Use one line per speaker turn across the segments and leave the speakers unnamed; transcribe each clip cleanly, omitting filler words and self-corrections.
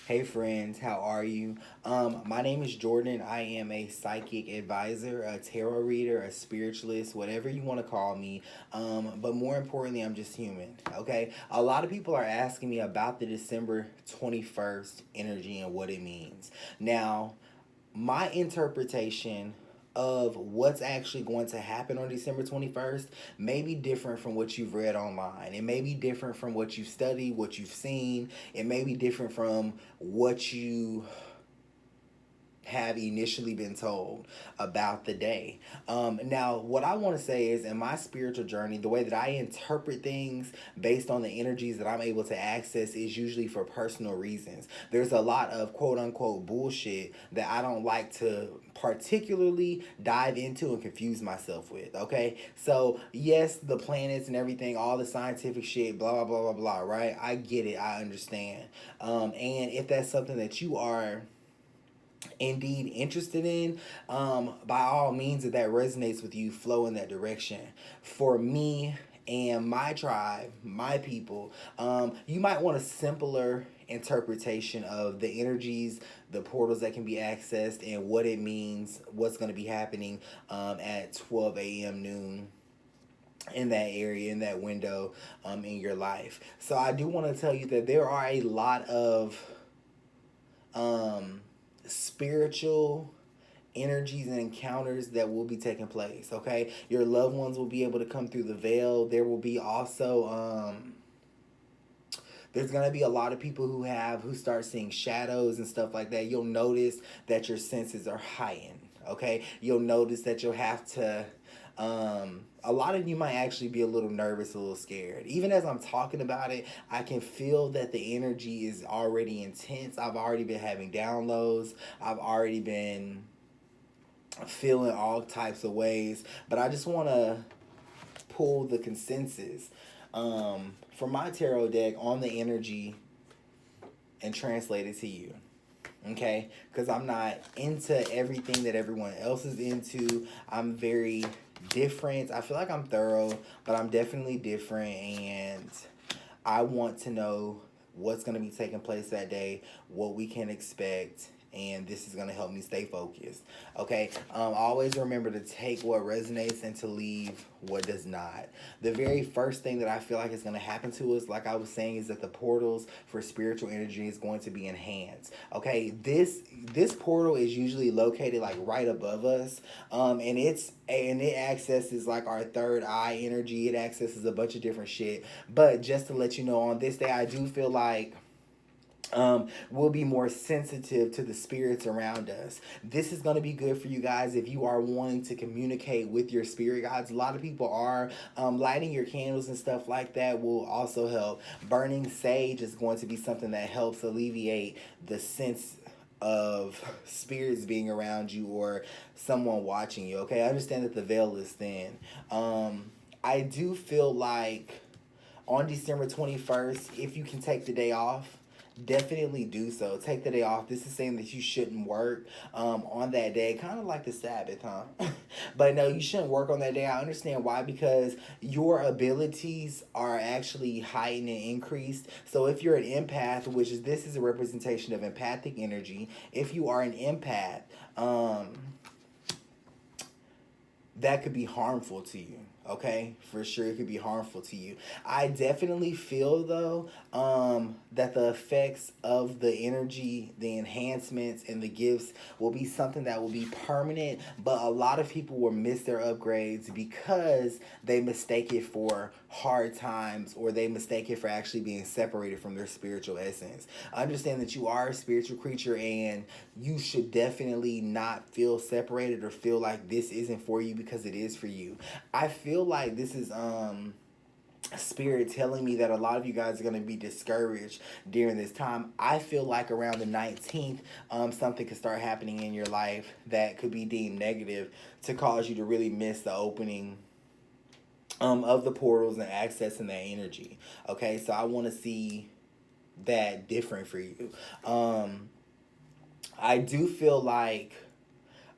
Hey friends, how are you? My name is Jordan. I am a psychic advisor, a tarot reader, a spiritualist, whatever you want to call me. But more importantly, I'm just human. Okay. A lot of people are asking me about the December 21st energy and what it means. Now, my interpretation of what's actually going to happen on December 21st may be different from what you've read online. It may be different from what you've studied, what you've seen. It may be different from what you have initially been told about the day. Now, what I want to say is, in my spiritual journey, the way that I interpret things based on the energies that I'm able to access is usually for personal reasons. There's a lot of quote unquote bullshit that I don't like to particularly dive into and confuse myself with. Okay, so yes, the planets and everything, all the scientific shit, blah blah blah blah blah, right? I get it, I understand. And if that's something that you are indeed interested in, by all means, if that resonates with you, flow in that direction. For me and my tribe, my people, you might want a simpler interpretation of the energies, the portals that can be accessed, and what it means, what's going to be happening at 12 a.m. noon in that area, in that window, in your life. So I do want to tell you that there are a lot of um, spiritual energies and encounters that will be taking place. Okay, your loved ones will be able to come through the veil. There will be also there's gonna be a lot of people who start seeing shadows and stuff like that. You'll notice that your senses are heightened. Okay, you'll notice that you'll have to a lot of you might actually be a little nervous, a little scared. Even as I'm talking about it, I can feel that the energy is already intense. I've already been having downloads. I've already been feeling all types of ways. But I just want to pull the consensus from my tarot deck on the energy and translate it to you. Okay, because I'm not into everything that everyone else is into. I'm very different. I feel like I'm thorough, but I'm definitely different, and I want to know what's going to be taking place that day, what we can expect, and this is going to help me stay focused. Okay, always remember to take what resonates and to leave what does not. The very first thing that I feel like is going to happen to us, like I was saying, is that the portals for spiritual energy is going to be enhanced. Okay, this portal is usually located like right above us, and it accesses like our third eye energy. It accesses a bunch of different shit. But just to let you know, on this day, I do feel like we'll be more sensitive to the spirits around us. This is going to be good for you guys if you are wanting to communicate with your spirit guides. A lot of people are. Lighting your candles and stuff like that will also help. Burning sage is going to be something that helps alleviate the sense of spirits being around you or someone watching you. Okay, I understand that the veil is thin. I do feel like on December 21st, if you can take the day off, definitely do so. Take the day off. This is saying that you shouldn't work on that day, kind of like the Sabbath, huh? But no, you shouldn't work on that day. I understand why, because your abilities are actually heightened and increased. So if you're an empath, which is this is a representation of empathic energy, if you are an empath, that could be harmful to you. Okay, for sure, it could be harmful to you. I definitely feel though that the effects of the energy, the enhancements, and the gifts will be something that will be permanent. But a lot of people will miss their upgrades because they mistake it for hard times, or they mistake it for actually being separated from their spiritual essence. Understand that you are a spiritual creature, and you should definitely not feel separated or feel like this isn't for you, because it is for you. I feel like this is spirit telling me that a lot of you guys are going to be discouraged during this time. I feel like around the 19th, something could start happening in your life that could be deemed negative to cause you to really miss the opening of the portals and accessing that energy. Okay, so I want to see that different for you. I do feel like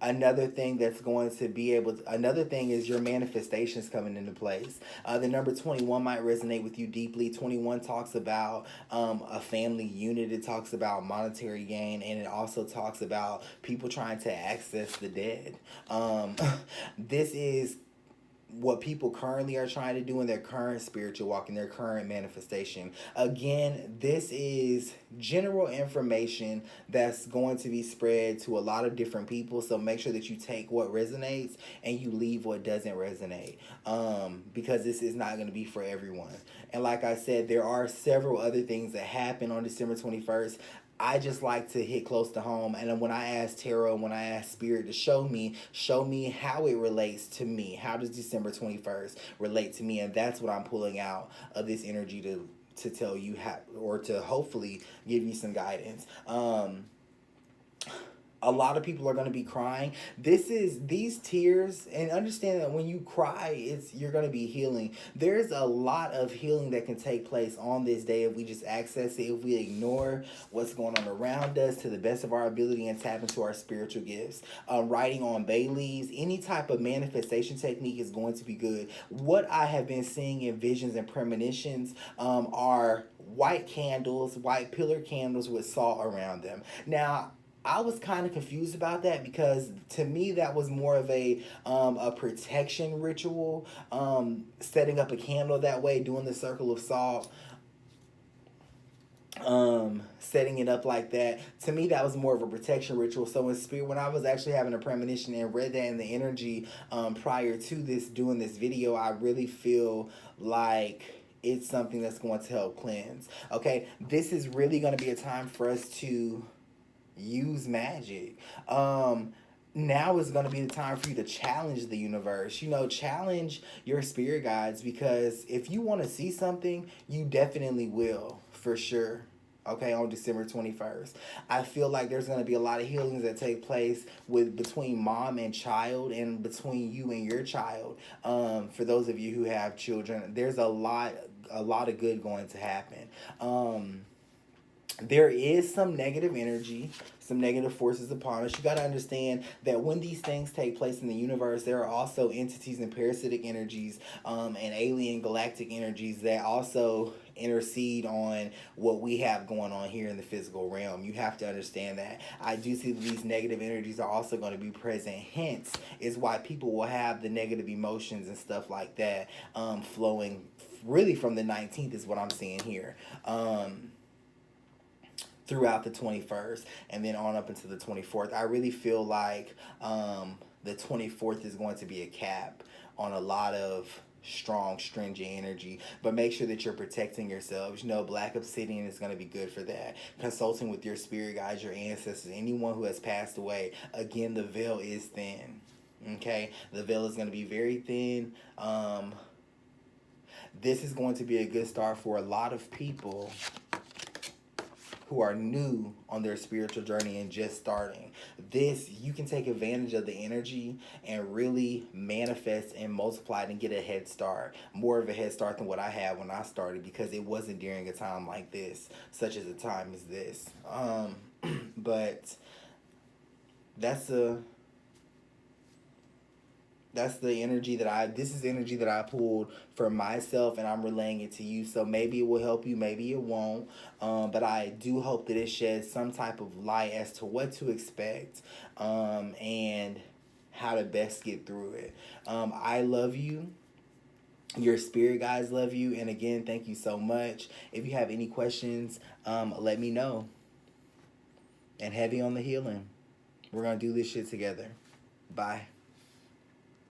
Another thing that's going to be able to, another thing is your manifestations coming into place. The number 21 might resonate with you deeply. 21 talks about a family unit. It talks about monetary gain, and it also talks about people trying to access the dead. This is what people currently are trying to do in their current spiritual walk, in their current manifestation. Again, this is general information that's going to be spread to a lot of different people, so make sure that you take what resonates and you leave what doesn't resonate, because this is not going to be for everyone. And like I said, there are several other things that happen on December 21st. I just like to hit close to home, and when I ask tarot, when I ask spirit to show me how it relates to me. How does December 21st relate to me? And that's what I'm pulling out of this energy to tell you how, or to hopefully give you some guidance. A lot of people are going to be crying. These tears, and understand that when you cry, you're going to be healing. There's a lot of healing that can take place on this day if we just access it, if we ignore what's going on around us to the best of our ability and tap into our spiritual gifts. Writing on bay leaves, any type of manifestation technique is going to be good. What I have been seeing in visions and premonitions are white candles, white pillar candles with salt around them. Now, I was kind of confused about that, because to me that was more of a protection ritual, setting up a candle that way, doing the circle of salt, setting it up like that. To me that was more of a protection ritual. So in spirit, when I was actually having a premonition and read that in the energy prior to doing this video, I really feel like it's something that's going to help cleanse. Okay, this is really going to be a time for us to use magic. Now is going to be the time for you to challenge the universe. Challenge your spirit guides, because if you want to see something, you definitely will, for sure. Okay, on December 21st. I feel like there's going to be a lot of healings that take place between mom and child, and between you and your child. For those of you who have children, there's a lot of good going to happen. There is some negative energy, some negative forces upon us. You got to understand that when these things take place in the universe, there are also entities and parasitic energies and alien galactic energies that also intercede on what we have going on here in the physical realm. You have to understand that. I do see that these negative energies are also going to be present. Hence is why people will have the negative emotions and stuff like that flowing really from the 19th is what I'm seeing here. Throughout the 21st and then on up into the 24th. I really feel like the 24th is going to be a cap on a lot of strong, stringent energy, but make sure that you're protecting yourselves. Black obsidian is going to be good for that. Consulting with your spirit guides, your ancestors, anyone who has passed away. Again, the veil is thin. Okay, the veil is going to be very thin. This is going to be a good start for a lot of people who are new on their spiritual journey and just starting. You can take advantage of the energy and really manifest and multiply it and get a head start. More of a head start than what I had when I started, because it wasn't during a time like this, such as a time as this. But that's the energy this is the energy that I pulled for myself, and I'm relaying it to you. So maybe it will help you, maybe it won't. But I do hope that it sheds some type of light as to what to expect, and how to best get through it. I love you. Your spirit guides love you. And again, thank you so much. If you have any questions, let me know. And heavy on the healing. We're going to do this shit together. Bye.